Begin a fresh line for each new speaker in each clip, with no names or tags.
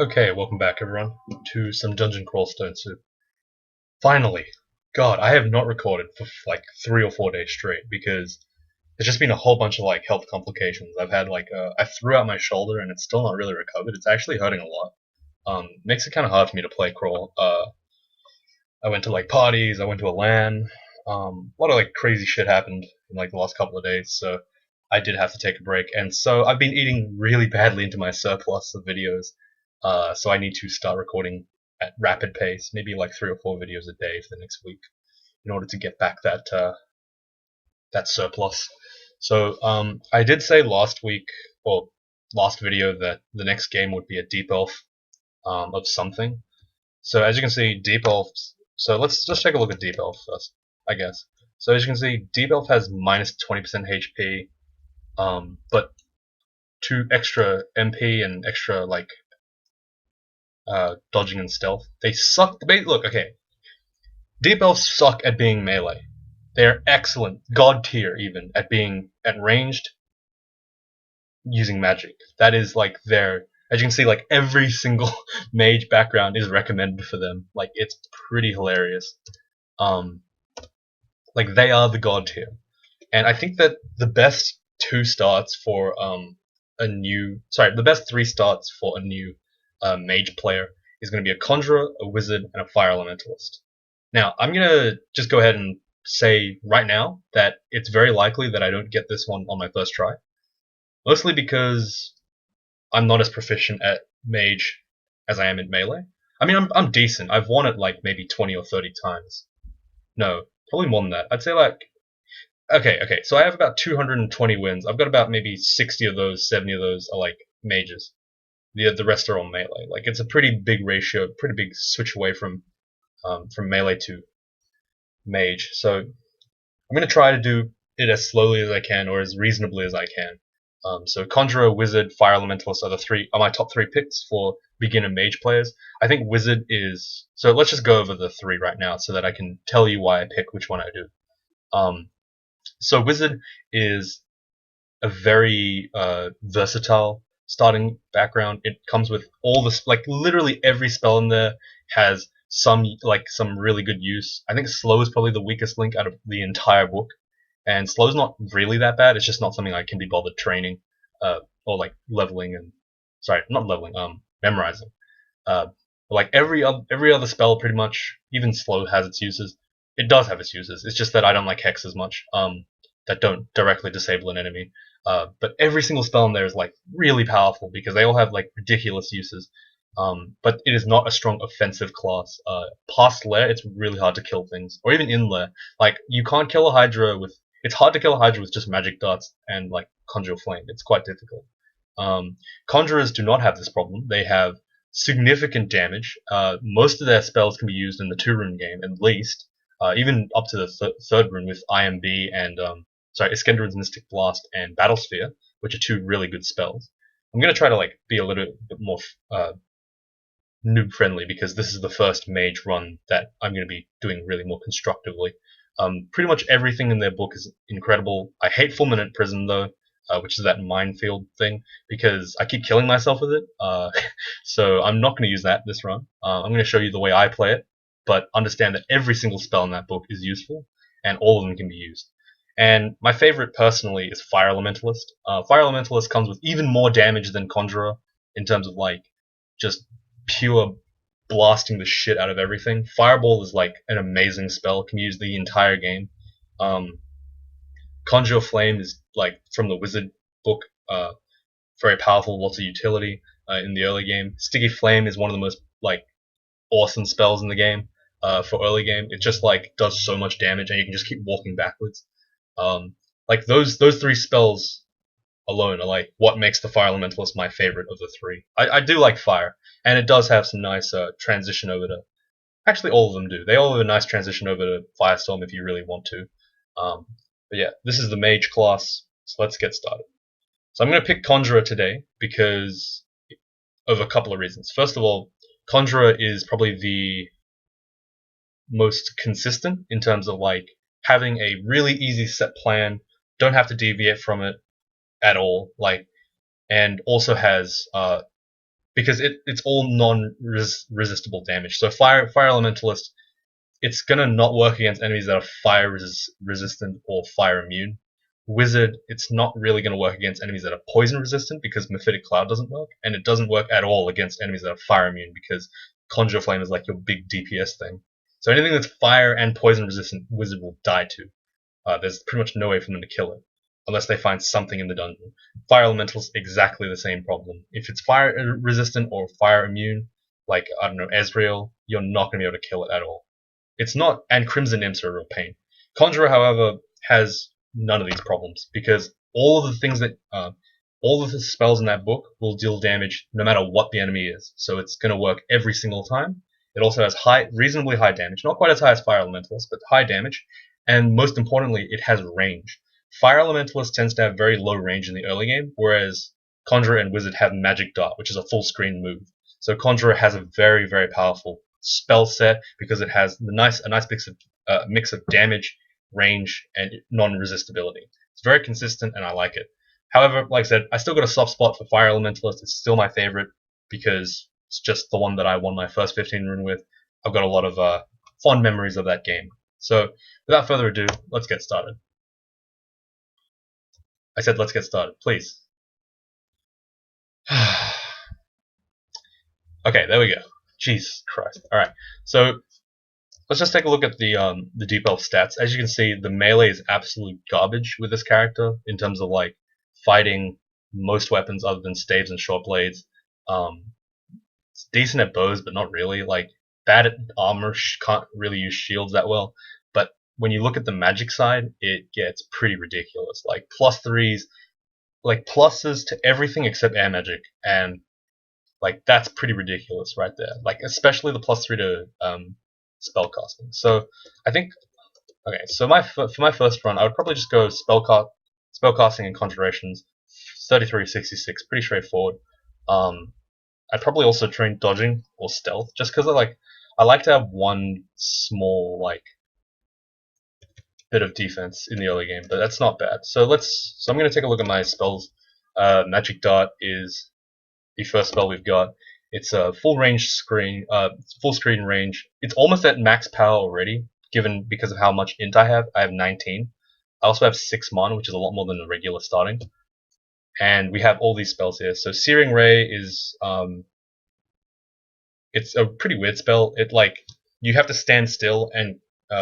Okay, welcome back everyone to some Dungeon Crawl Stone Soup. Finally! God, I have not recorded for like 3 or 4 days straight because there's just been a whole bunch of like health complications. I've had I threw out my shoulder and it's still not really recovered. It's actually hurting a lot. Makes it kind of hard for me to play Crawl. I went to like parties, I went to a LAN. A lot of like crazy shit happened in like the last couple of days, so I did have to take a break. And so I've been eating really badly into my surplus of videos. So I need to start recording at rapid pace, maybe like 3 or 4 videos a day for the next week, in order to get back that surplus. So I did say last week or last video that the next game would be a deep elf of something. So as you can see, deep elves. So let's just take a look at deep elf first, I guess. So as you can see, deep elf has minus 20% HP, but 2 extra MP and extra like dodging and stealth. They suck. Look, okay. Deep elves suck at being melee. They're excellent, god tier even, at being at ranged using magic. That is like their. As you can see, like every single mage background is recommended for them. Like it's pretty hilarious. Um, like they are the god tier, and I think that the best 2 starts for the best 3 starts for a new mage player is going to be a conjurer, a wizard, and a fire elementalist. Now, I'm going to just go ahead and say right now that it's very likely that I don't get this one on my first try. Mostly because I'm not as proficient at mage as I am in melee. I mean, I'm decent. I've won it like maybe 20 or 30 times. No, probably more than that. I'd say like okay. So I have about 220 wins. I've got about maybe 60 of those, 70 of those are like mages. The rest are all melee. Like it's a pretty big ratio, pretty big switch away from melee to mage. So I'm gonna try to do it as slowly as I can or as reasonably as I can. So Conjurer, Wizard, Fire Elementalist are my top 3 picks for beginner mage players. I think Wizard is so. Let's just go over the 3 right now so that I can tell you why I pick which one I do. So Wizard is a very versatile starting background. It comes with all this, like literally every spell in there has some really good use. I think slow is probably the weakest link out of the entire book, and slow's not really that bad. It's just not something I can be bothered training or like leveling and not leveling, memorizing. Like every other spell, pretty much, even slow has its uses. It does have its uses. It's just that I don't like hex as much. That don't directly disable an enemy. But every single spell in there is like really powerful because they all have like ridiculous uses. But it is not a strong offensive class. Past lair, it's really hard to kill things, or even in lair. Like you can't kill a Hydra with. It's hard to kill a Hydra with just magic darts and like conjure flame. It's quite difficult. Conjurers do not have this problem. They have significant damage. Most of their spells can be used in the 2-rune game at least, even up to the 3rd rune with IMB and Iskenderun's Mystic Blast and Battlesphere, which are 2 really good spells. I'm gonna try to like be a little bit more noob friendly because this is the first mage run that I'm gonna be doing really more constructively. Pretty much everything in their book is incredible. I hate Fulminant Prison though, which is that minefield thing, because I keep killing myself with it. So I'm not going to use that this run. I'm going to show you the way I play it, but understand that every single spell in that book is useful, and all of them can be used. And my favorite personally is Fire Elementalist. Fire Elementalist comes with even more damage than Conjurer in terms of like just pure blasting the shit out of everything. Fireball is like an amazing spell, can be used the entire game. Conjure Flame is like from the Wizard book, very powerful, lots of utility in the early game. Sticky Flame is one of the most like awesome spells in the game for early game. It just like does so much damage, and you can just keep walking backwards. Like those 3 spells alone are like what makes the Fire Elementalist my favorite of the 3. I do like Fire, and it does have some nice transition over to. Actually, all of them do. They all have a nice transition over to Firestorm if you really want to. But yeah, this is the mage class, so let's get started. So I'm going to pick Conjurer today because of a couple of reasons. First of all, Conjurer is probably the most consistent in terms of like having a really easy set plan, don't have to deviate from it at all, like, and also has because it's all non-resistible damage. So fire elementalist, it's gonna not work against enemies that are fire resistant or fire immune. Wizard, it's not really gonna work against enemies that are poison resistant because Mephitic Cloud doesn't work, and it doesn't work at all against enemies that are fire immune because Conjure Flame is like your big DPS thing. So anything that's fire and poison resistant, Wizard will die to. There's pretty much no way for them to kill it unless they find something in the dungeon. Fire Elemental's exactly the same problem. If it's fire resistant or fire immune, like I don't know Ezreal, you're not gonna be able to kill it at all. It's not, and Crimson Imps are a real pain. Conjurer, however, has none of these problems because all of the things that all of the spells in that book will deal damage no matter what the enemy is. So it's going to work every single time. It also has reasonably high damage, not quite as high as Fire Elementalist, but high damage. And most importantly, it has range. Fire Elementalist tends to have very low range in the early game, whereas Conjurer and Wizard have Magic Dart, which is a full screen move. So Conjurer has a very, very powerful spell set because it has a nice mix of damage, range, and non-resistibility. It's very consistent, and I like it. However, like I said, I still got a soft spot for Fire Elementalist. It's still my favorite because it's just the one that I won my first 15 run with. I've got a lot of fond memories of that game. So, without further ado, let's get started. I said let's get started, please. Okay, there we go. Jesus Christ. Alright, so let's just take a look at the deep elf stats. As you can see, the melee is absolute garbage with this character in terms of like fighting most weapons other than staves and short blades. It's decent at bows, but not really. Like bad at armor, can't really use shields that well. But when you look at the magic side, it gets pretty ridiculous. Like +3s, like pluses to everything except air magic, and like that's pretty ridiculous right there. Like especially the +3 to spellcasting. So I think okay. So for my first run, I would probably just go spellcasting and conjurations, 33-66, pretty straightforward. I'd probably also train dodging or stealth, just because I like to have one small like bit of defense in the early game, but that's not bad. So I'm gonna take a look at my spells. Magic Dart is the first spell we've got. It's a full screen range. It's almost at max power already, given because of how much int I have. I have 19. I also have 6 mana, which is a lot more than the regular starting. And we have all these spells here. So Searing Ray is it's a pretty weird spell. It like you have to stand still and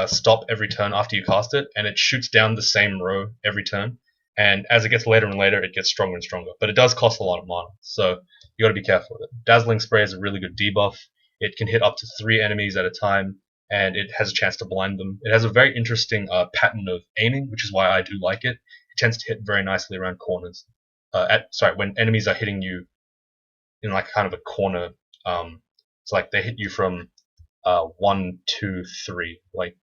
stop every turn after you cast it, and it shoots down the same row every turn. And as it gets later and later, it gets stronger and stronger. But it does cost a lot of mana, so you got to be careful with it. Dazzling Spray is a really good debuff. It can hit up to 3 enemies at a time, and it has a chance to blind them. It has a very interesting pattern of aiming, which is why I do like it. It tends to hit very nicely around corners. When enemies are hitting you in like kind of a corner, it's like they hit you from 1, 2, 3, like.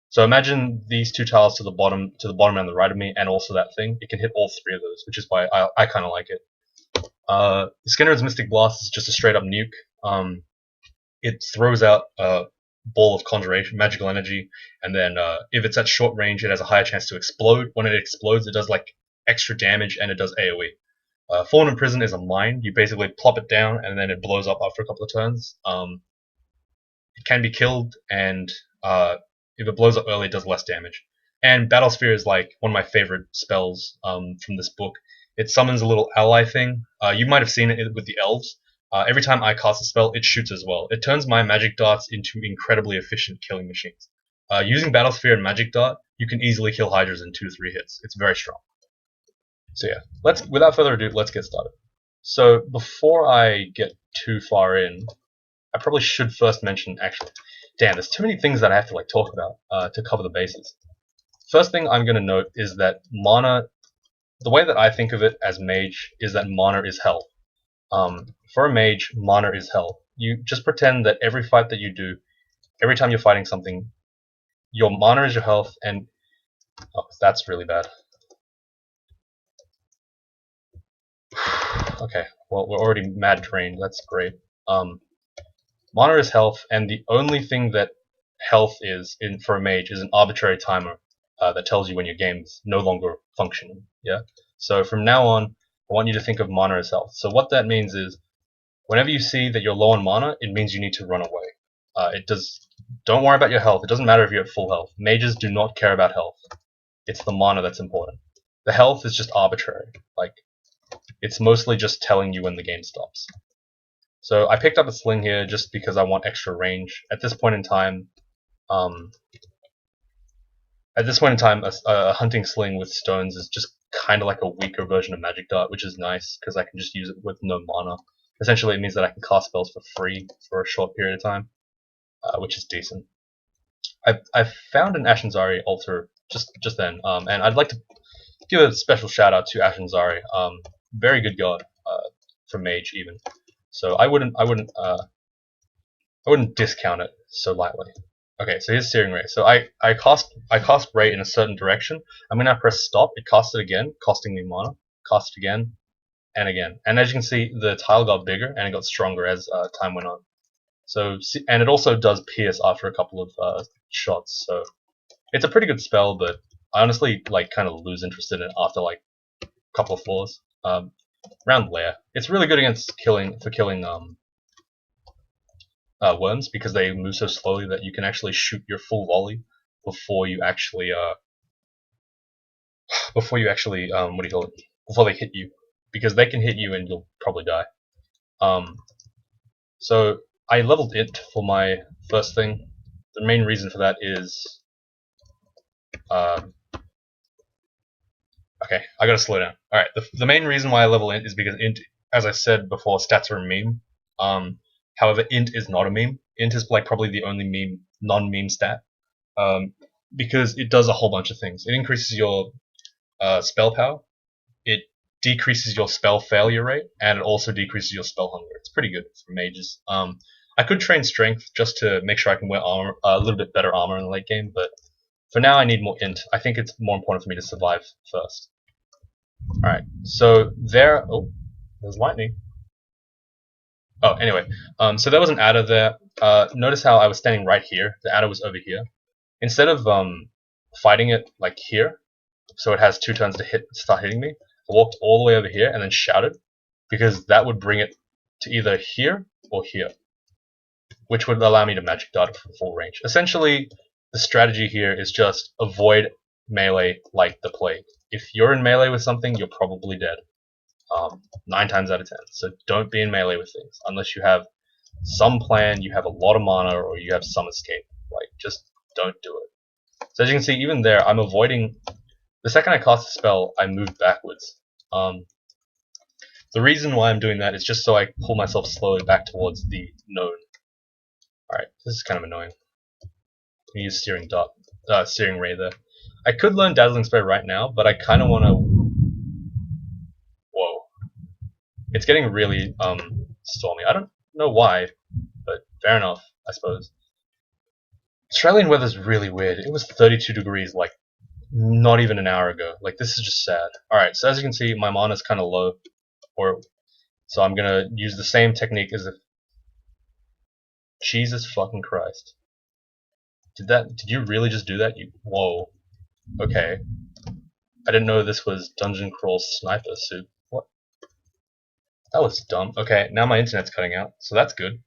So imagine these 2 tiles to the bottom and the right of me, and also that thing. It can hit all 3 of those, which is why I kind of like it. Skinner's Mystic Blast is just a straight up nuke. It throws out a ball of conjuration, magical energy, and then if it's at short range, it has a higher chance to explode. When it explodes, it does like extra damage, and it does AoE. Fallen in Prison is a mine. You basically plop it down, and then it blows up after a couple of turns. It can be killed, and if it blows up early, it does less damage. And Battlesphere is like one of my favorite spells from this book. It summons a little ally thing. You might have seen it with the elves. Every time I cast a spell, it shoots as well. It turns my magic darts into incredibly efficient killing machines. Using Battlesphere and Magic Dart, you can easily kill Hydras in 2-3 hits. It's very strong. So yeah, without further ado, let's get started. So before I get too far in, I probably should first mention, actually, damn, there's too many things that I have to like talk about to cover the bases. First thing I'm going to note is that mana, the way that I think of it as mage is that mana is health. For a mage, mana is health. You just pretend that every fight that you do, every time you're fighting something, your mana is your health, and oh, that's really bad. Okay, well, we're already mad drained. That's great. Mana is health, and the only thing that health is for a mage is an arbitrary timer that tells you when your game's no longer functioning. Yeah. So from now on, I want you to think of mana as health. So what that means is Whenever you see that you're low on mana, it means you need to run away. Don't worry about your health. It doesn't matter if you're at full health. Mages do not care about health. It's the mana that's important. The health is just arbitrary. Like, it's mostly just telling you when the game stops. So I picked up a sling here just because I want extra range. At this point in time, a hunting sling with stones is just kind of like a weaker version of Magic Dart, which is nice because I can just use it with no mana. Essentially, it means that I can cast spells for free for a short period of time, which is decent. I found an Ashen'Zari altar just then, and I'd like to give a special shout out to Ashen'Zari. Very good god for mage even. So I wouldn't discount it so lightly. Okay, so here's Searing Ray. So I cast Ray in a certain direction. I'm gonna press stop. It casts it again, costing me mana. Cast it again, and again. And as you can see, the tile got bigger and it got stronger as time went on. So, and it also does pierce after a couple of shots. So it's a pretty good spell, but I honestly like kind of lose interest in it after like a couple of floors. Round Lair. It's really good against killing worms because they move so slowly that you can actually shoot your full volley before you actually what do you call it? Before they hit you, because they can hit you and you'll probably die. So I leveled it for my first thing. The main reason for that is okay, I gotta slow down. Alright, the main reason why I level int is because int, as I said before, stats are a meme. However, int is not a meme. Int is like probably the only non-meme stat, because it does a whole bunch of things. It increases your spell power, it decreases your spell failure rate, and it also decreases your spell hunger. It's pretty good for mages. I could train strength just to make sure I can wear armor, a little bit better armor in the late game, but for now I need more int. I think it's more important for me to survive first. Alright, so there's lightning. Oh, anyway, so there was an adder there. Notice how I was standing right here. The adder was over here. Instead of fighting it like here, so it has 2 turns to start hitting me, I walked all the way over here and then shouted, because that would bring it to either here or here, which would allow me to magic dart it from full range. Essentially, the strategy here is just avoid melee like the plague. If you're in melee with something, you're probably dead. 9 times out of 10. So don't be in melee with things unless you have some plan, you have a lot of mana, or you have some escape. Like, just don't do it. So as you can see, even there, I'm avoiding. The second I cast a spell, I move backwards. The reason why I'm doing that is just so I pull myself slowly back towards the known. Alright, this is kind of annoying. I use Searing Ray there. I could learn Dazzling Spray right now, but I kind of want to. Whoa. It's getting really stormy. I don't know why, but fair enough, I suppose. Australian weather's really weird. It was 32 degrees like not even an hour ago. Like, this is just sad. Alright, so as you can see, my mana's kind of low. So I'm gonna use the same technique as if. Jesus fucking Christ. Did you really just do that? Whoa. Okay. I didn't know this was Dungeon Crawl Sniper Suit. What? That was dumb. Okay, now my internet's cutting out, so that's good.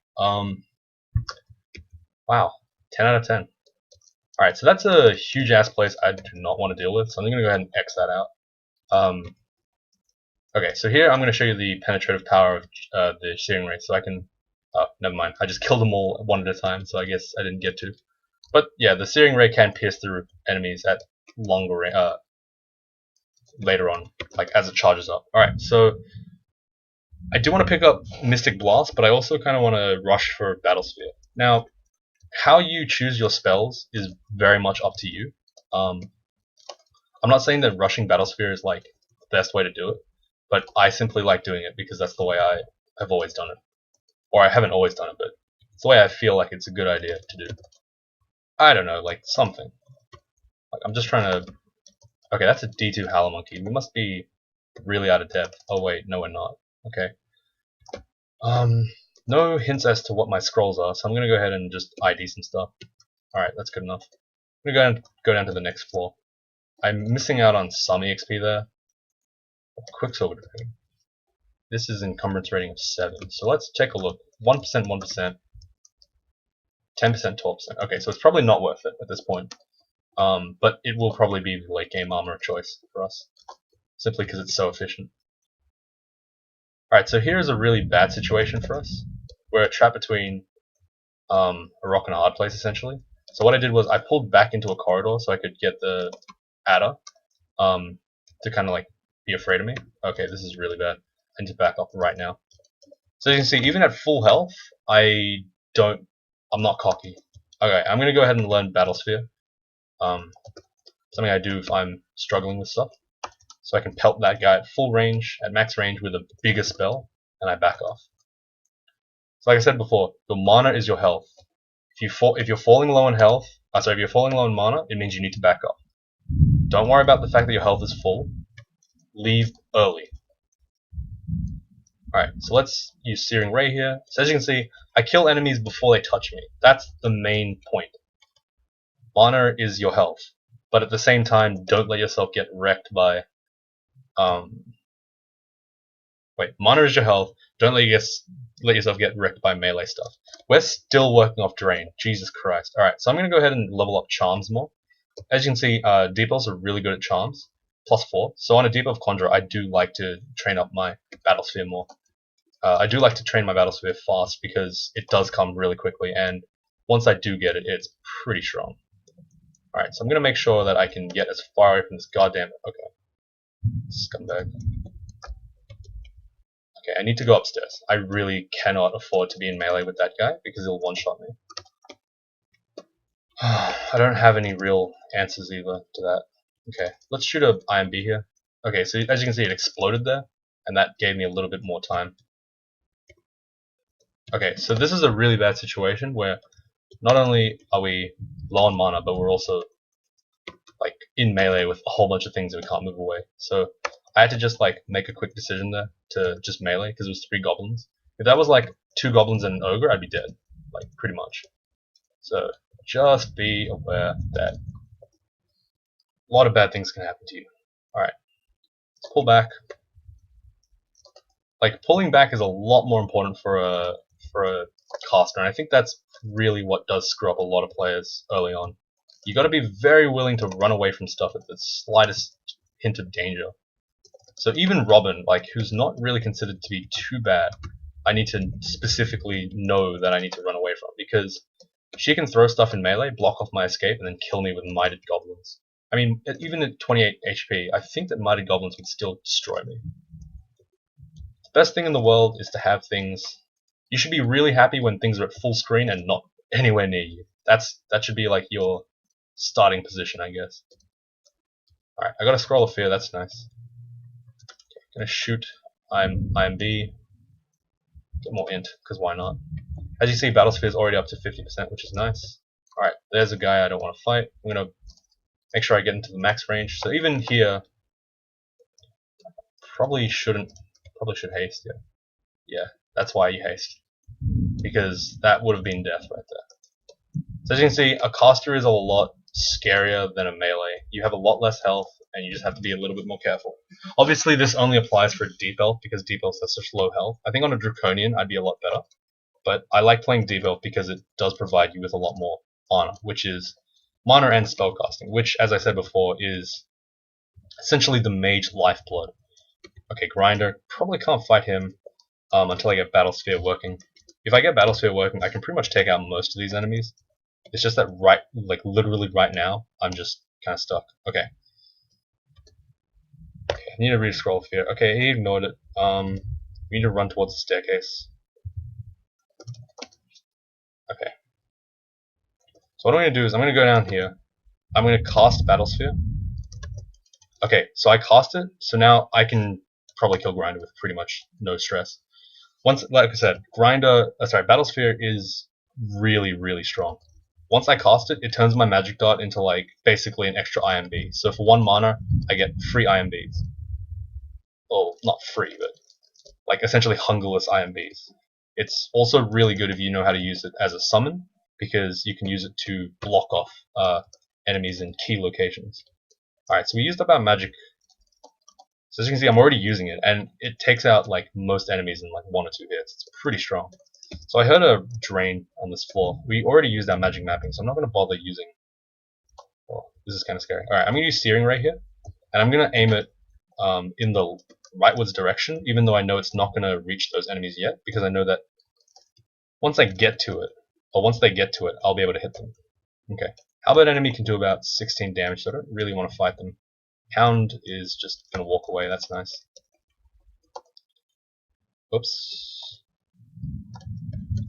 Wow. 10 out of 10. Alright, so that's a huge ass place I do not want to deal with, so I'm gonna go ahead and X that out. Okay, so here I'm gonna show you the penetrative power of the Searing Ray, so I can. Oh, never mind. I just killed them all one at a time, so I guess I didn't get to. But yeah, the Searing Ray can pierce through enemies at longer range, later on, like as it charges up. Alright, so I do want to pick up Mystic Blast, but I also kind of want to rush for Battlesphere. Now, how you choose your spells is very much up to you. I'm not saying that rushing Battlesphere is like the best way to do it, but I simply like doing it because that's the way I have always done it. Or I haven't always done it, but it's the way I feel like it's a good idea to do. I don't know, like something. Like, I'm just trying to. Okay, that's a D2 Howler Monkey. We must be really out of depth. Oh wait, no, we're not. Okay. No hints as to what my scrolls are, so I'm gonna go ahead and just ID some stuff. Alright, that's good enough. I'm gonna go down to the next floor. I'm missing out on some EXP there. Quicksilver Dragon. This is encumbrance rating of 7. So let's take a look. 1%, 1%, 10%, 12%. Okay, so it's probably not worth it at this point. But it will probably be the late game armor of choice for us, simply because it's so efficient. Alright, so here's a really bad situation for us. We're trapped between a rock and a hard place, essentially. So what I did was I pulled back into a corridor so I could get the adder to kind of like be afraid of me. Okay, this is really bad. I need to back up right now. So you can see, even at full health, I'm not cocky. Okay, I'm gonna go ahead and learn Battlesphere. Something I do if I'm struggling with stuff. So I can pelt that guy at full range, at max range with a bigger spell, and I back off. So like I said before, your mana is your health. If you're falling low on health, if you're falling low on mana, it means you need to back off. Don't worry about the fact that your health is full. Leave early. Alright, so let's use Searing Ray here. So as you can see, I kill enemies before they touch me. That's the main point. Mana is your health, but at the same time, don't let yourself get wrecked by... mana is your health, don't let yourself get wrecked by melee stuff. We're still working off Drain, Jesus Christ. Alright, so I'm going to go ahead and level up Charms more. As you can see, deep elves are really good at Charms, +4. So on a deep elf Conjurer, I do like to train up my Battlesphere more. I do like to train my Battlesphere fast because it does come really quickly, and once I do get it, it's pretty strong. Alright, so I'm going to make sure that I can get as far away from this goddamn... Okay. Scumbag. Okay, I need to go upstairs. I really cannot afford to be in melee with that guy because he'll one-shot me. I don't have any real answers either to that. Okay, let's shoot a IMB here. Okay, so as you can see, it exploded there, and that gave me a little bit more time. Okay, so this is a really bad situation where not only are we low on mana, but we're also like in melee with a whole bunch of things that we can't move away. So I had to just like make a quick decision there to just melee because it was 3 goblins. If that was like 2 goblins and an ogre, I'd be dead, like pretty much. So just be aware that a lot of bad things can happen to you. Alright, let's pull back. Like, pulling back is a lot more important for a caster, and I think that's really what does screw up a lot of players early on. You got to be very willing to run away from stuff at the slightest hint of danger. So even Robin, like, who's not really considered to be too bad, I need to specifically know that I need to run away from, because she can throw stuff in melee, block off my escape, and then kill me with Mighted Goblins. I mean, even at 28 HP, I think that Mighted Goblins would still destroy me. The best thing in the world is to have things... You should be really happy when things are at full screen and not anywhere near you. That should be like your starting position, I guess. Alright, I got a Scroll of Fear, that's nice. Okay, gonna shoot IMB. Get more int, because why not? As you see, Battlesphere is already up to 50%, which is nice. Alright, there's a guy I don't want to fight. I'm gonna make sure I get into the max range. So even here, probably should haste, yeah. Yeah, that's why you haste. Because that would have been death right there. So as you can see, a caster is a lot scarier than a melee. You have a lot less health, and you just have to be a little bit more careful. Obviously, this only applies for Deep Elf, because Deep Elf has such low health. I think on a Draconian, I'd be a lot better. But I like playing Deep Elf because it does provide you with a lot more mana, which is mana and spellcasting, which, as I said before, is essentially the mage lifeblood. Okay, Grinder, probably can't fight him until I get Battlesphere working. If I get Battlesphere working, I can pretty much take out most of these enemies. It's just that literally right now, I'm just kind of stuck. Okay. Okay, I need to read Scroll of Fear. Okay, he ignored it. We need to run towards the staircase. Okay. So what I'm going to do is I'm going to go down here. I'm going to cast Battlesphere. Okay, so I cast it, so now I can probably kill Grinder with pretty much no stress. Once, like I said, Battlesphere is really, really strong. Once I cast it, it turns my magic dart into like basically an extra IMB. So for 1 mana, I get free IMBs. Well, not free, but like essentially hungerless IMBs. It's also really good if you know how to use it as a summon, because you can use it to block off enemies in key locations. Alright, so we used up our magic. So as you can see, I'm already using it, and it takes out like most enemies in like 1 or 2 hits. It's pretty strong. So I heard a drain on this floor. We already used our magic mapping, so I'm not going to bother using... Oh, this is kind of scary. Alright, I'm going to use steering right here, and I'm going to aim it in the rightwards direction, even though I know it's not going to reach those enemies yet, because I know that once I get to it, or once they get to it, I'll be able to hit them. Okay. Halberd enemy can do about 16 damage, so I don't really want to fight them. Hound is just going to walk away, that's nice. Oops.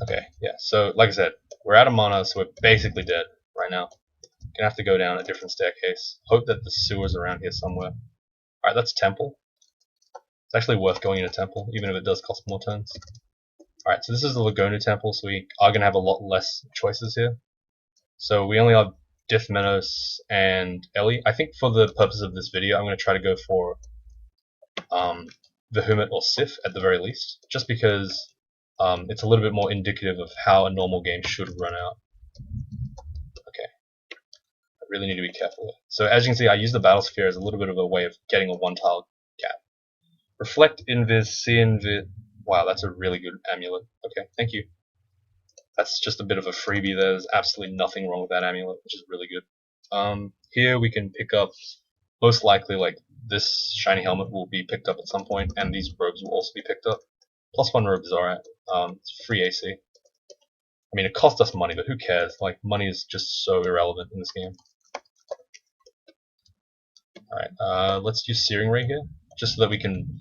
Okay, yeah, so like I said, we're out of mana, so we're basically dead right now. Gonna have to go down a different staircase. Hope that the sewer's around here somewhere. Alright, that's temple. It's actually worth going in a temple, even if it does cost more turns. Alright, so this is the Lagonu temple, so we are going to have a lot less choices here. So we only have Diff, Menos, and Ellie. I think for the purpose of this video, I'm going to try to go for Vehemit or Sif at the very least, just because it's a little bit more indicative of how a normal game should run out. Okay, I really need to be careful here. So as you can see, I use the Battle Sphere as a little bit of a way of getting a one-tile gap. Reflect, Invis, See Invis. Wow, that's a really good amulet. Okay, thank you. That's just a bit of a freebie. There's absolutely nothing wrong with that amulet, which is really good. Here we can pick up, most likely, like this shiny helmet will be picked up at some point, and these robes will also be picked up. +1 robe is alright. It's free AC. I mean, it cost us money, but who cares? Like, money is just so irrelevant in this game. Alright, let's use Searing Ray here, just so that we can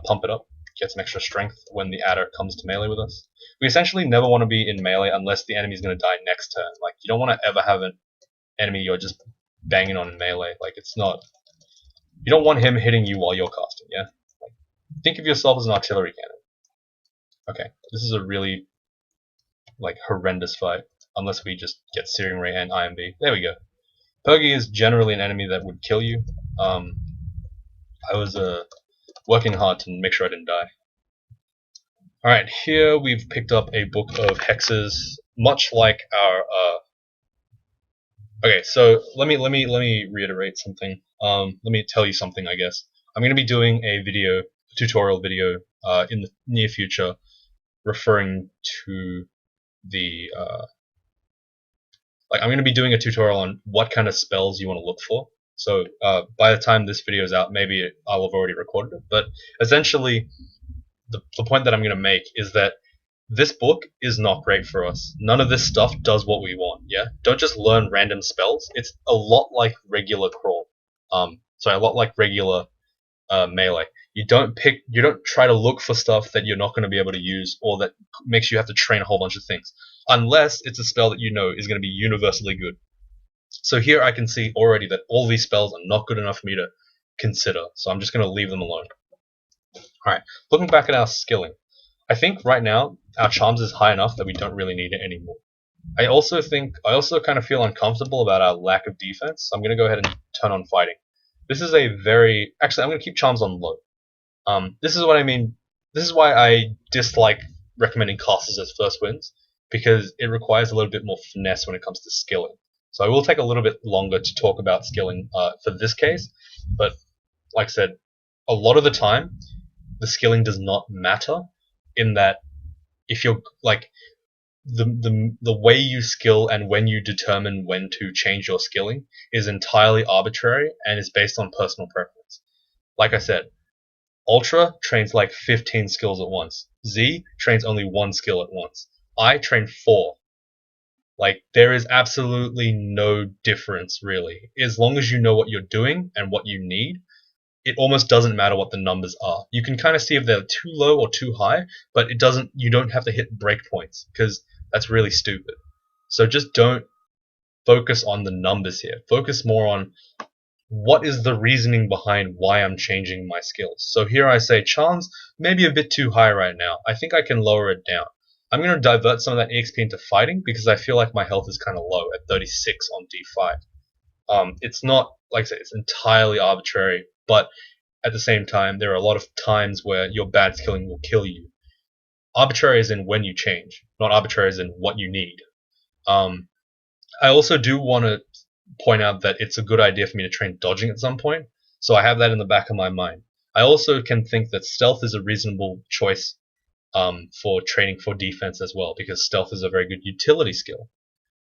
pump it up, get some extra strength when the adder comes to melee with us. We essentially never want to be in melee unless the enemy's going to die next turn. Like, you don't want to ever have an enemy you're just banging on in melee. Like, it's not... You don't want him hitting you while you're casting, yeah? Like, think of yourself as an artillery cannon. Okay, this is a really, like, horrendous fight. Unless we just get Searing Ray and IMB. There we go. Purgy is generally an enemy that would kill you. I was working hard to make sure I didn't die. Alright, here we've picked up a book of hexes, much like our okay, so let me reiterate something. Let me tell you something, I guess. I'm going to be doing a tutorial video in the near future referring to the like, I'm going to be doing a tutorial on what kind of spells you want to look for. So by the time this video is out, maybe I'll have already recorded it, but essentially the point that I'm going to make is that this book is not great for us. None of this stuff does what we want, yeah? Don't just learn random spells. It's a lot like regular crawl. Sorry, a lot like regular melee. You don't try to look for stuff that you're not going to be able to use, or that makes you have to train a whole bunch of things. Unless it's a spell that you know is going to be universally good. So here I can see already that all these spells are not good enough for me to consider, so I'm just going to leave them alone. Alright, looking back at our skilling, I think right now our charms is high enough that we don't really need it anymore. I also kind of feel uncomfortable about our lack of defense, so I'm going to go ahead and turn on fighting. This is actually I'm going to keep charms on low. This is what I mean. This is why I dislike recommending casters as first wins, because it requires a little bit more finesse when it comes to skilling. So I will take a little bit longer to talk about skilling for this case, but like I said, a lot of the time the skilling does not matter, in that if you're like the way you skill and when you determine when to change your skilling is entirely arbitrary and is based on personal preference. Like I said, Ultra trains like 15 skills at once. Z trains only 1 skill at once. I train 4. Like, there is absolutely no difference, really. As long as you know what you're doing and what you need, it almost doesn't matter what the numbers are. You can kind of see if they're too low or too high, but you don't have to hit breakpoints, because that's really stupid. So just don't focus on the numbers here. Focus more on what is the reasoning behind why I'm changing my skills. So here I say charms, maybe a bit too high right now. I think I can lower it down. I'm going to divert some of that EXP into fighting, because I feel like my health is kind of low at 36 on D5. It's not, like I said, it's entirely arbitrary, but at the same time, there are a lot of times where your bad skilling will kill you. Arbitrary is in when you change, not arbitrary is in what you need. I also do want to point out that it's a good idea for me to train dodging at some point. So I have that in the back of my mind. I also can think that stealth is a reasonable choice for training for defense as well, because stealth is a very good utility skill.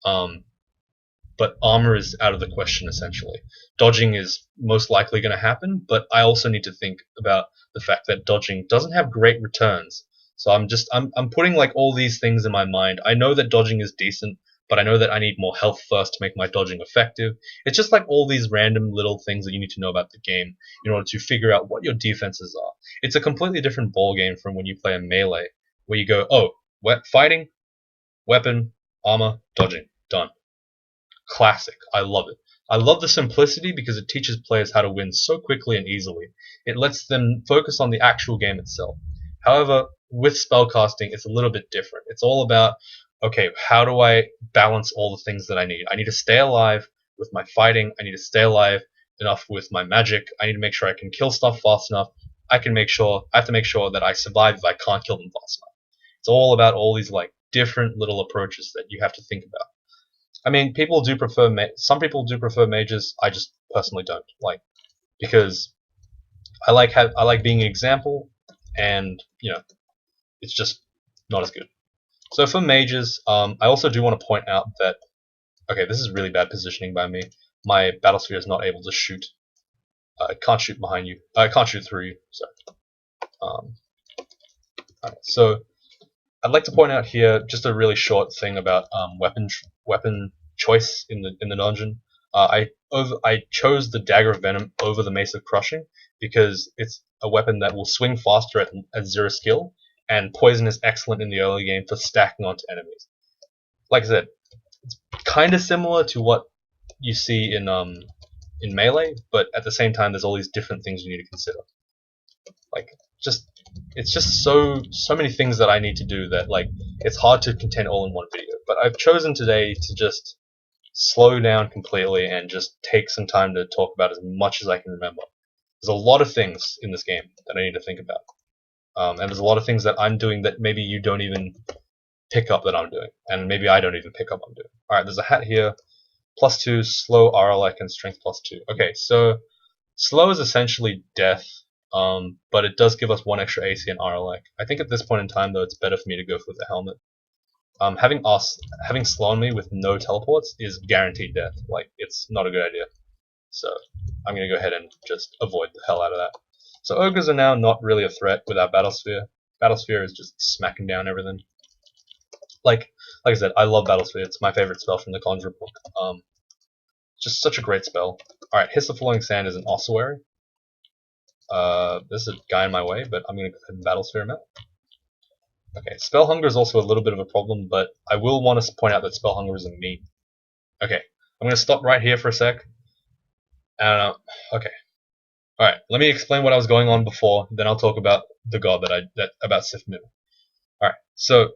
But armor is out of the question essentially. Dodging is most likely going to happen, but I also need to think about the fact that dodging doesn't have great returns. So I'm putting like all these things in my mind. I know that dodging is decent, but I know that I need more health first to make my dodging effective. It's just like all these random little things that you need to know about the game in order to figure out what your defenses are. It's a completely different ball game from when you play a melee, where you go, oh, fighting, weapon, armor, dodging, done. Classic. I love it. I love the simplicity because it teaches players how to win so quickly and easily. It lets them focus on the actual game itself. However, with spellcasting, it's a little bit different. It's all about, okay, how do I balance all the things that I need? I need to stay alive with my fighting. I need to stay alive enough with my magic. I need to make sure I can kill stuff fast enough. I have to make sure that I survive if I can't kill them fast enough. It's all about all these like different little approaches that you have to think about. I mean, people do prefer some people do prefer mages. I just personally don't because I like being an example, and it's just not as good. So for mages, I also do want to point out that this is really bad positioning by me. My battlesphere is not able to shoot. It can't shoot behind you. I can't shoot through you. So I'd like to point out here just a really short thing about weapon choice in the dungeon. I chose the Dagger of Venom over the Mace of Crushing because it's a weapon that will swing faster at 0 skill, and poison is excellent in the early game for stacking onto enemies. Like I said, it's kind of similar to what you see in melee, but at the same time, there's all these different things you need to consider. It's just so many things that I need to do that it's hard to contain all in one video. But I've chosen today to just slow down completely and just take some time to talk about as much as I can remember. There's a lot of things in this game that I need to think about, and there's a lot of things that I'm doing that maybe you don't even pick up that I'm doing, and maybe I don't even pick up I'm doing. All right, there's a hat here, +2 slow RLX and strength +2. Okay, so slow is essentially death. But it does give us 1 extra AC and RLX. I think at this point in time, though, it's better for me to go for the helmet. Having slow on me with no teleports is guaranteed death. It's not a good idea. So I'm going to go ahead and just avoid the hell out of that. So ogres are now not really a threat with our Battlesphere. Battlesphere is just smacking down everything. Like I said, I love Battlesphere. It's my favorite spell from the Conjurer book. Just such a great spell. Alright, Hiss of Falling Sand is an ossuary. There's a guy in my way, but I'm going to go ahead and Battlesphere him out. Okay, Spell Hunger is also a little bit of a problem, but I will want to point out that Spell Hunger is a meme. Okay, I'm going to stop right here for a sec. Okay. Alright, let me explain what I was going on before, then I'll talk about the god about Sith Middle. Alright, so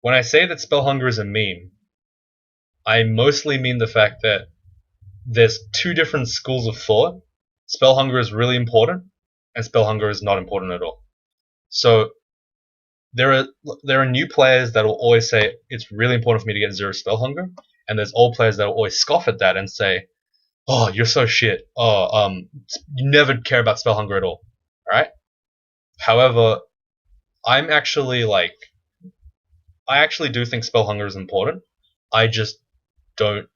when I say that Spell Hunger is a meme, I mostly mean the fact that there's 2 different schools of thought. Spell Hunger is really important, and Spell Hunger is not important at all. So there are new players that will always say it's really important for me to get 0 Spell Hunger, and there's old players that will always scoff at that and say, "Oh, you're so shit. Oh, you never care about Spell Hunger at all." All right. However, I actually do think Spell Hunger is important. I just don't.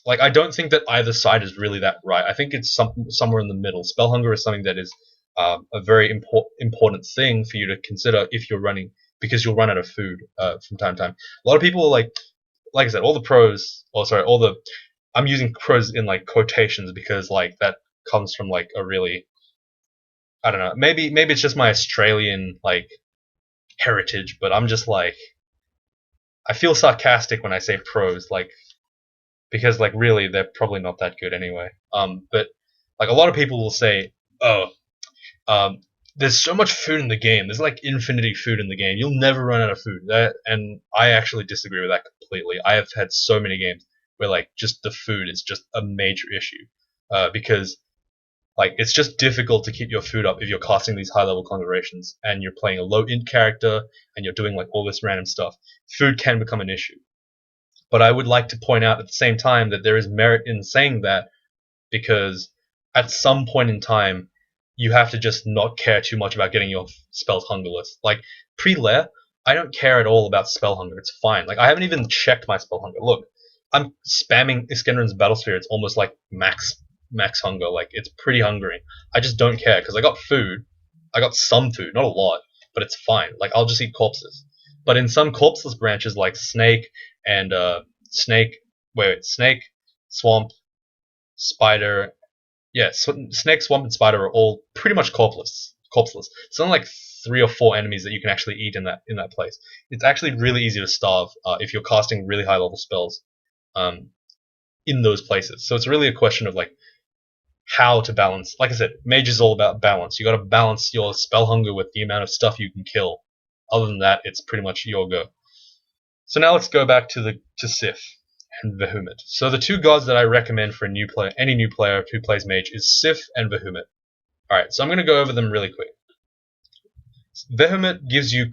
I don't think that either side is really that right. I think it's somewhere in the middle. Spell Hunger is something that is a very important thing for you to consider if you're running, because you'll run out of food from time to time. A lot of people like I said, all the pros, I'm using pros in quotations because that comes from a really, I don't know, maybe it's just my Australian heritage, but I'm just I feel sarcastic when I say pros, because really they're probably not that good anyway. But a lot of people will say, oh, there's so much food in the game. There's infinity food in the game. You'll never run out of food. And I actually disagree with that completely. I have had so many games where just the food is just a major issue, because it's just difficult to keep your food up if you're casting these high level conjurations and you're playing a low int character and you're doing all this random stuff. Food can become an issue. But I would like to point out at the same time that there is merit in saying that, because at some point in time, you have to just not care too much about getting your spells hungerless. Like pre-lair, I don't care at all about spell hunger. It's fine. Like I haven't even checked my spell hunger. Look, I'm spamming Iskenderun's Battlesphere. It's almost like max hunger. Like it's pretty hungry. I just don't care because I got food. I got some food, not a lot, but it's fine. Like I'll just eat corpses. But in some corpseless branches like Snake and Snake, Swamp, Spider, yeah, Snake, Swamp, and Spider are all pretty much corpseless. It's only like 3 or 4 enemies that you can actually eat in that place. It's actually really easy to starve if you're casting really high level spells in those places. So it's really a question of like how to balance. Like I said, mage is all about balance. You got to balance your spell hunger with the amount of stuff you can kill. Other than that, it's pretty much your go. So now let's go back to Sif and Vehemit. So the 2 gods that I recommend for any new player who plays mage is Sif and Vehemit. Alright, so I'm going to go over them really quick. Vehemit gives you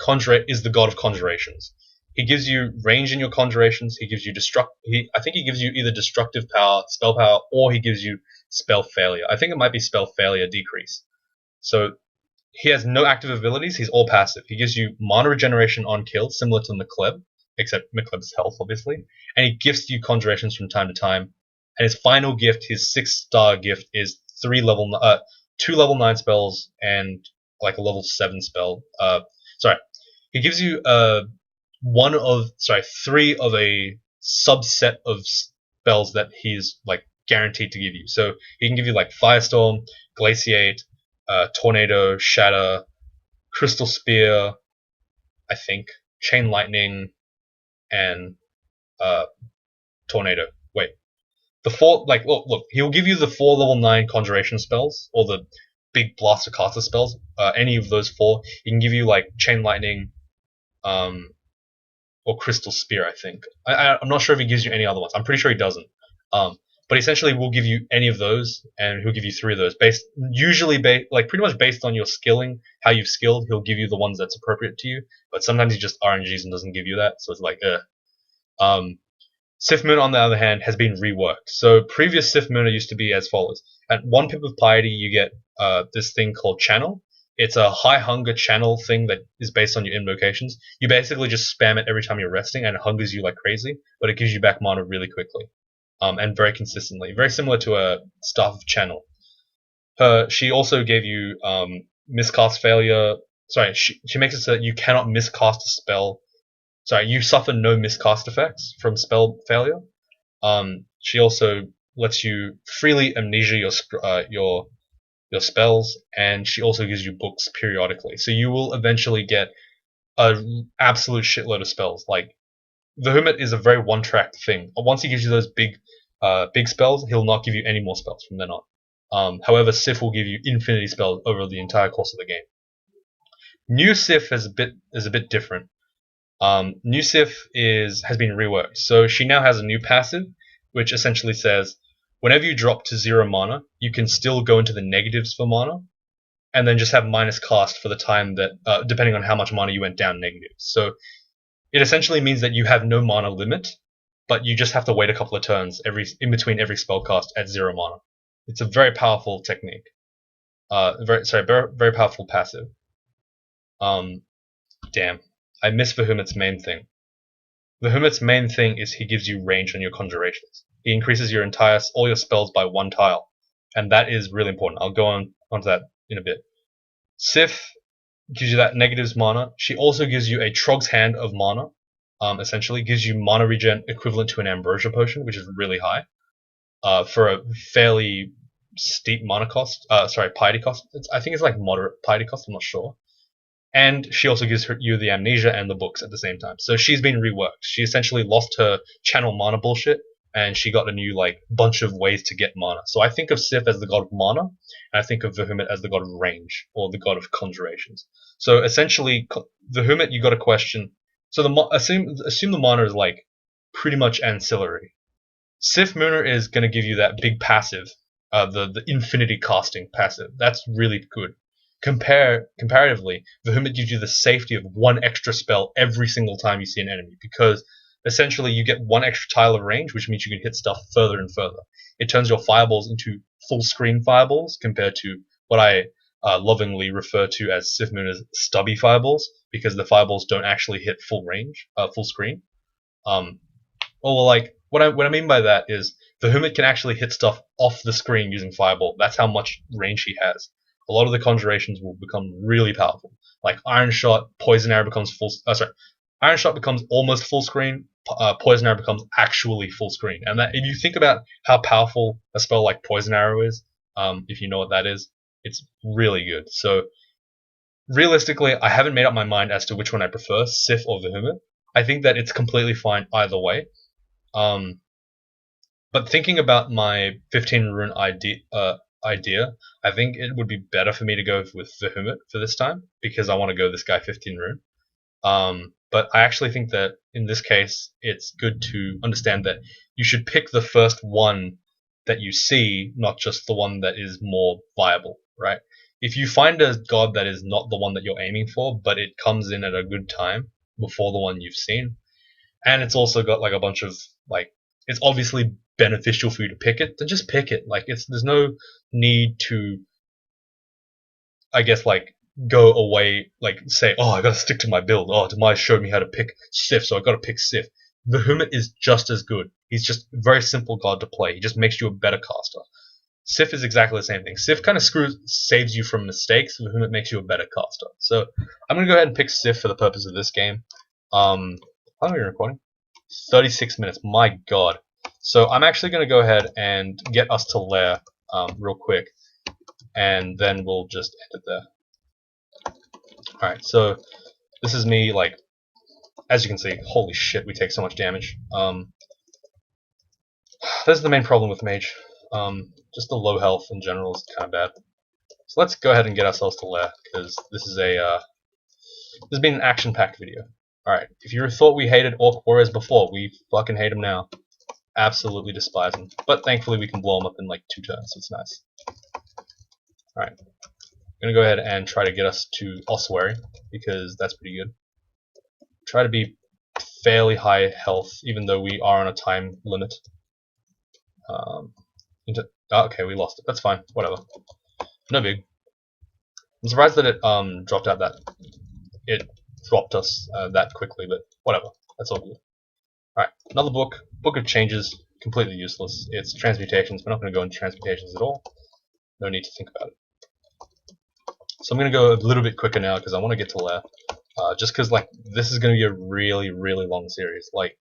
is the god of conjurations. He gives you range in your conjurations. He gives you I think he gives you either destructive power, spell power, or he gives you spell failure. I think it might be spell failure decrease. So he has no active abilities. He's all passive. He gives you mana regeneration on kill, similar to Mcleb, except Mcleb's health, obviously. And he gifts you conjurations from time to time. And his final gift, his 6-star gift, is 2 level 9 spells and like a level 7 spell. He gives you 3 of a subset of spells that he's like guaranteed to give you. So he can give you like Firestorm, Glaciate, Tornado, Shatter, Crystal Spear, I think, Chain Lightning, and Tornado. Wait, the 4 look, he'll give you the 4 level 9 Conjuration spells or the big Blaster Caster spells. Any of those 4, he can give you like Chain Lightning, or Crystal Spear. I think I'm not sure if he gives you any other ones. I'm pretty sure he doesn't. But essentially, we'll give you any of those, and he'll give you 3 of those. Pretty much based on your skilling, how you've skilled, he'll give you the ones that's appropriate to you. But sometimes he just RNGs and doesn't give you that, so it's like, Sif Moon, on the other hand, has been reworked. So previous Sif Moon used to be as follows: at 1 pip of piety, you get this thing called Channel. It's a high hunger channel thing that is based on your invocations. You basically just spam it every time you're resting, and it hungers you like crazy, but it gives you back mana really quickly. And very consistently. Very similar to a Staff of Channel. She also gave you miscast failure. Sorry, she makes it so that you cannot miscast a spell. Sorry, you suffer no miscast effects from spell failure. She also lets you freely amnesia your spells, and she also gives you books periodically. So you will eventually get an absolute shitload of spells. Like, the Hermit is a very one-track thing. Once he gives you those big spells, he'll not give you any more spells from then on. However, Sif will give you infinity spells over the entire course of the game. New Sif is a bit different. New Sif has been reworked, so she now has a new passive, which essentially says, whenever you drop to 0 mana, you can still go into the negatives for mana, and then just have minus cast for the time that, depending on how much mana you went down negative. So it essentially means that you have no mana limit, but you just have to wait a couple of turns in between every spell cast at 0 mana. It's a very powerful technique. Very powerful passive. Damn. I miss Vehemit's main thing. Vehemit's main thing is he gives you range on your conjurations. He increases all your spells by 1 tile, and that is really important. I'll go onto that in a bit. Sif gives you that negatives mana. She also gives you a Trog's Hand of mana. Essentially gives you mana regen equivalent to an Ambrosia potion, which is really high. For a fairly steep mana cost. Piety cost. I think it's like moderate piety cost. I'm not sure. And she also gives you the amnesia and the books at the same time. So she's been reworked. She essentially lost her channel mana bullshit, and she got a new bunch of ways to get mana. So I think of Sif as the god of mana, and I think of Vehemit as the god of range, or the god of conjurations. So essentially, Vehemit, you got a question. So assume the mana is pretty much ancillary. Sif Mooner is going to give you that big passive, the infinity casting passive. That's really good. Comparatively, Vehemit gives you the safety of 1 extra spell every single time you see an enemy, because essentially you get one extra tile of range, which means you can hit stuff further and further. It turns your fireballs into full screen fireballs compared to what I lovingly refer to as Sith Moon as stubby fireballs, because the fireballs don't actually hit full range, full screen. Or like what I mean by that is the Hermit can actually hit stuff off the screen using fireball. That's how much range he has. A lot of the conjurations will become really powerful. Like Iron Shot, Poison Arrow becomes Iron Shot becomes almost full screen. Poison Arrow becomes actually full screen. And that, if you think about how powerful a spell like Poison Arrow is, if you know what that is, it's really good. So realistically, I haven't made up my mind as to which one I prefer, Sith or Vehement. I think that it's completely fine either way. But thinking about my 15 rune idea, I think it would be better for me to go with Vehement for this time, because I want to go this guy 15 rune. But I actually think that in this case, it's good to understand that you should pick the first one that you see, not just the one that is more viable, right? If you find a god that is not the one that you're aiming for, but it comes in at a good time before the one you've seen, and it's also got like a bunch of like, it's obviously beneficial for you to pick it, then just pick it. Like, there's no need to, I guess, like, go away, like, say, oh, I gotta stick to my build. Oh, Demise showed me how to pick Sif, so I gotta pick Sif. The Hermit is just as good. He's just a very simple god to play. He just makes you a better caster. Sif is exactly the same thing. Sif kind of saves you from mistakes. The Hermit makes you a better caster. So I'm gonna go ahead and pick Sif for the purpose of this game. How long are we recording? 36 minutes. My god. So I'm actually gonna go ahead and get us to lair real quick, and then we'll just end it there. Alright, so this is me, like, as you can see, holy shit, we take so much damage. This is the main problem with mage. Just the low health in general is kind of bad. So let's go ahead and get ourselves to lair, because this is a this has been an action-packed video. Alright, if you thought we hated Orc Warriors before, we fucking hate them now. Absolutely despise them. But thankfully we can blow them up in like 2 turns, so it's nice. Alright, I'm gonna go ahead and try to get us to Ossuary, because that's pretty good. Try to be fairly high health, even though we are on a time limit. Okay, we lost it. That's fine. Whatever. No big. I'm surprised that it dropped out that it dropped us that quickly, but whatever. That's all good. Alright, another book. Book of Changes. Completely useless. It's transmutations. We're not going to go into transmutations at all. No need to think about it. So I'm going to go a little bit quicker now because I want to get to lair. Just because, like, this is going to be a really, really long series. Like,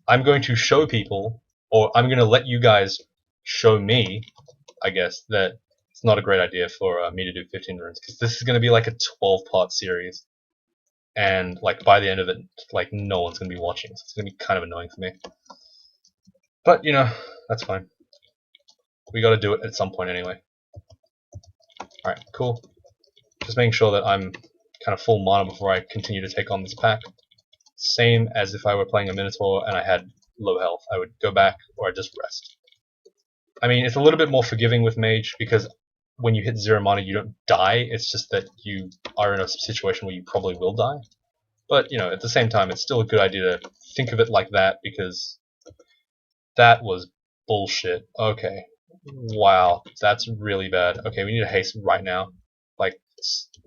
I'm going to show people, or I'm going to let you guys show me, I guess, that it's not a great idea for me to do 15 runes, because this is going to be like a 12-part series, and like by the end of it, like, no one's going to be watching, so it's going to be kind of annoying for me. But, you know, that's fine. We got to do it at some point anyway. Alright, cool. Just making sure that I'm kind of full mana before I continue to take on this pack. Same as if I were playing a Minotaur and I had low health. I would go back, or I'd just rest. I mean, it's a little bit more forgiving with Mage, because when you hit 0 mana you don't die, it's just that you are in a situation where you probably will die. But, you know, at the same time, it's still a good idea to think of it like that, because that was bullshit. Okay. Wow, that's really bad. Okay, we need to haste right now. Like,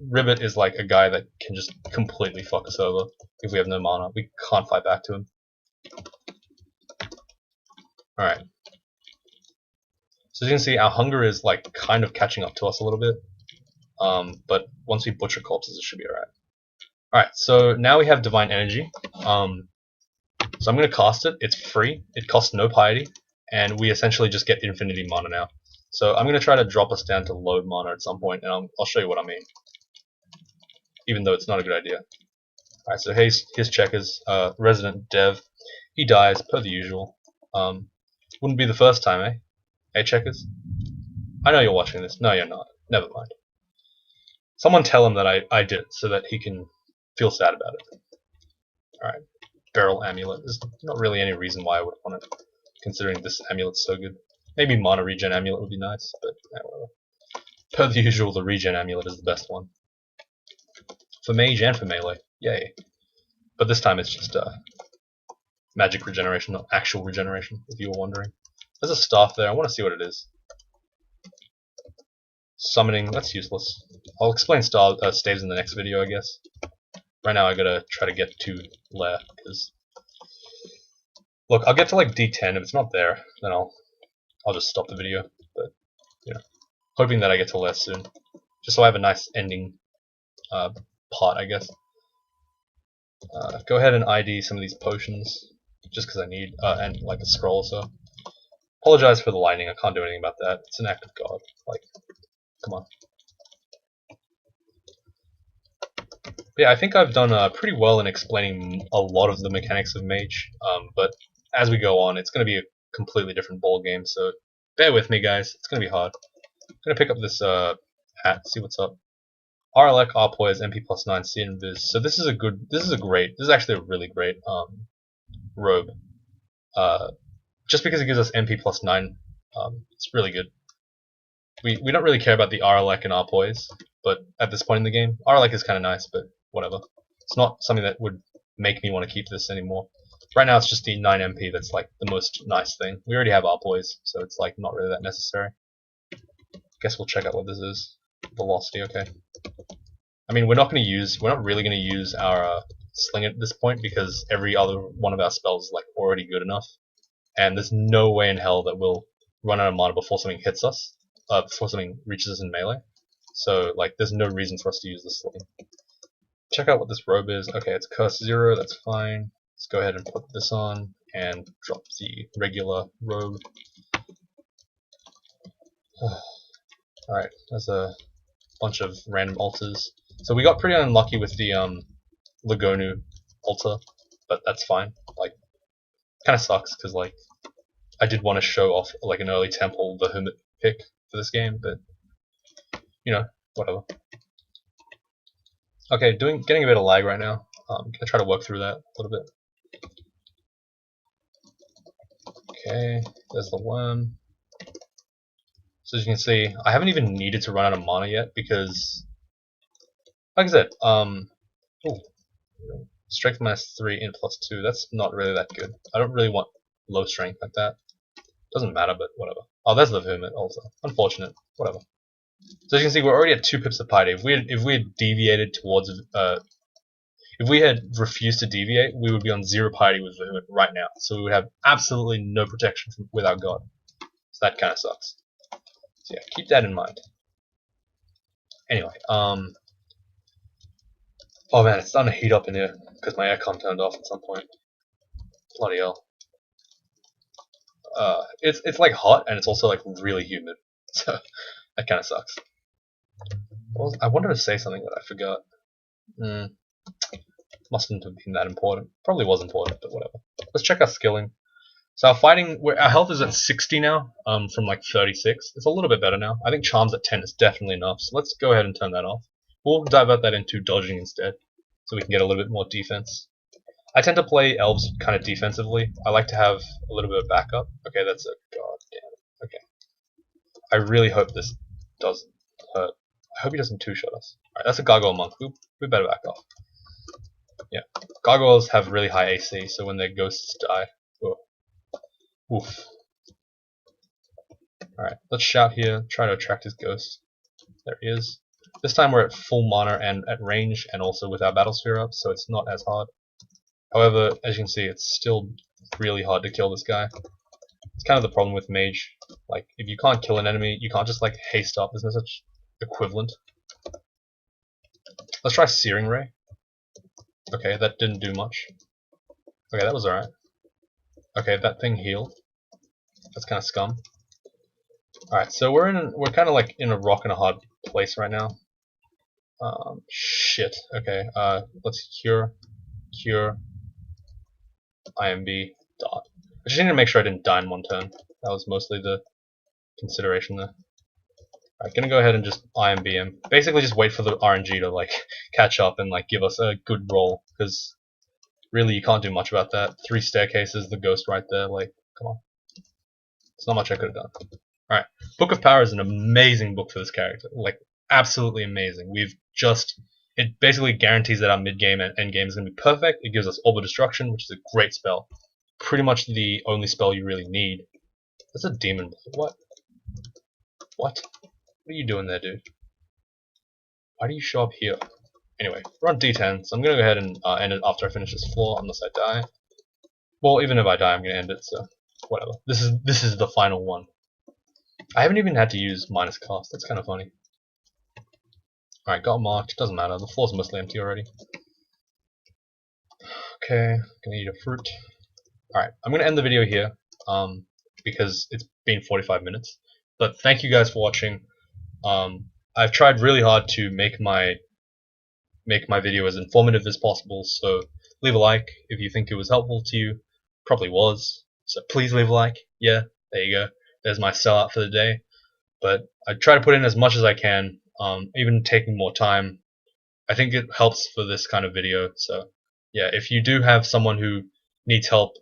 Ribbit is like a guy that can just completely fuck us over if we have no mana. We can't fight back to him. Alright. So as you can see, our hunger is like kind of catching up to us a little bit. But once we butcher corpses, it should be alright. Alright, so now we have Divine Energy. So I'm going to cast it. It's free. It costs no piety. And we essentially just get infinity mana now. So I'm going to try to drop us down to low mana at some point, and I'll show you what I mean. Even though it's not a good idea. Alright, so here's Checkers, resident dev. He dies, per the usual. Wouldn't be the first time, eh? Hey, Checkers? I know you're watching this. No, you're not. Never mind. Someone tell him that I did it, so that he can feel sad about it. Alright. Beryl Amulet. There's not really any reason why I would want it, considering this amulet's so good. Maybe Mana Regen Amulet would be nice, but whatever. Per the usual, the Regen Amulet is the best one. For Mage and for Melee. Yay. But this time it's just magic regeneration, not actual regeneration, if you were wondering. There's a staff there, I want to see what it is. Summoning, that's useless. I'll explain staves in the next video, I guess. Right now I gotta try to get to Lair, because... Look, I'll get to like D10, if it's not there, then I'll just stop the video, but, you know, hoping that I get to Lair soon. Just so I have a nice ending part, I guess. Go ahead and ID some of these potions, just because I need, and like a scroll or so. Apologize for the lightning, I can't do anything about that. It's an act of God. Like, come on. Yeah, I think I've done pretty well in explaining a lot of the mechanics of Mage, but as we go on, it's going to be a completely different ball game, so bear with me, guys. It's going to be hard. I'm going to pick up this hat, see what's up. RLX, Arpoise, MP plus 9, C and Viz. So this is actually a really great robe. Just because it gives us MP plus 9, it's really good. We don't really care about the RLX and Arpoise, but at this point in the game, RLX is kind of nice, but whatever. It's not something that would make me want to keep this anymore. Right now it's just the 9 MP that's like the most nice thing. We already have Arpoise, so it's like not really that necessary. Guess we'll check out what this is. Velocity, okay. I mean, we're not really going to use our sling at this point because every other one of our spells is like already good enough, and there's no way in hell that we'll run out of mana before something hits us, before something reaches us in melee. So like, there's no reason for us to use the sling. Check out what this robe is. Okay, it's curse 0. That's fine. Let's go ahead and put this on and drop the regular robe. Alright, there's a bunch of random altars. So we got pretty unlucky with the Lagonu altar, but that's fine. Like, kind of sucks because like I did want to show off like an early temple the hermit pick for this game, but you know, whatever. Okay, getting a bit of lag right now. I'm gonna try to work through that a little bit. Okay, there's the worm. So as you can see, I haven't even needed to run out of mana yet because, like I said, strength -3, int +2. That's not really that good. I don't really want low strength like that. Doesn't matter, but whatever. Oh, there's the hermit also. Unfortunate. Whatever. So as you can see, we're already at 2 pips of piety. If we had deviated towards, if we had refused to deviate, we would be on 0 piety with the hermit right now. So we would have absolutely no protection with our god. So that kind of sucks. So yeah, keep that in mind. Anyway, oh man, it's starting to heat up in here because my aircon turned off at some point. Bloody hell. It's like hot and it's also like really humid, so that kind of sucks. I wanted to say something but I forgot. Mustn't have been that important. Probably was important, but whatever. Let's check our skilling. So our health is at 60 now, from like 36. It's a little bit better now. I think charms at 10 is definitely enough, so let's go ahead and turn that off. We'll divert that into dodging instead, so we can get a little bit more defense. I tend to play elves kind of defensively. I like to have a little bit of backup. Okay, that's a god damn it. Okay. I really hope this doesn't hurt. I hope he doesn't two-shot us. Alright, that's a gargoyle monk. We better back off. Yeah. Gargoyles have really high AC, so when their ghosts die. Oh. Oof. Alright, let's shout here, try to attract his ghost. There he is. This time we're at full mana and at range, and also with our battle sphere up, so it's not as hard. However, as you can see, it's still really hard to kill this guy. It's kind of the problem with mage. Like, if you can't kill an enemy, you can't just like haste up. There's no such equivalent. Let's try Searing Ray. Okay, that didn't do much. Okay, that was alright. Okay, that thing healed. That's kind of scum. Alright, so we're kind of like in a rock and a hard place right now. Shit. Okay, let's cure, IMB, dot. I just need to make sure I didn't die in one turn. That was mostly the consideration there. Alright, gonna go ahead and just IMB him. Basically just wait for the RNG to like catch up and like give us a good roll, because really you can't do much about that. 3 staircases, the ghost right there, like, come on. There's not much I could have done. Alright, Book of Power is an amazing book for this character. Like, absolutely amazing. It basically guarantees that our mid-game and end-game is going to be perfect. It gives us Orb of Destruction, which is a great spell. pretty much the only spell you really need. That's a demon. What? What? What are you doing there, dude? Why do you show up here? Anyway, we're on D10, so I'm gonna go ahead and end it after I finish this floor, unless I die. Well, even if I die, I'm gonna end it, so whatever. This is the final one. I haven't even had to use minus cast. That's kind of funny. Alright, got marked. Doesn't matter. The floor's mostly empty already. Okay, gonna eat a fruit. Alright, I'm gonna end the video here, because it's been 45 minutes. But thank you guys for watching. I've tried really hard to make my video as informative as possible, so leave a like if you think it was helpful to you. Probably was, so please leave a like. Yeah, there you go. There's my sellout for the day. But I try to put in as much as I can, even taking more time. I think it helps for this kind of video. So yeah, if you do have someone who needs help,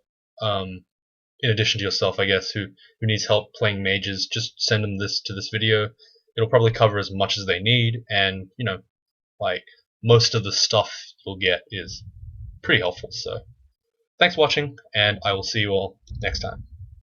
in addition to yourself, I guess, who needs help playing mages, just send them this video. It'll probably cover as much as they need, and you know, like most of the stuff you'll get is pretty helpful. So thanks for watching, and I will see you all next time.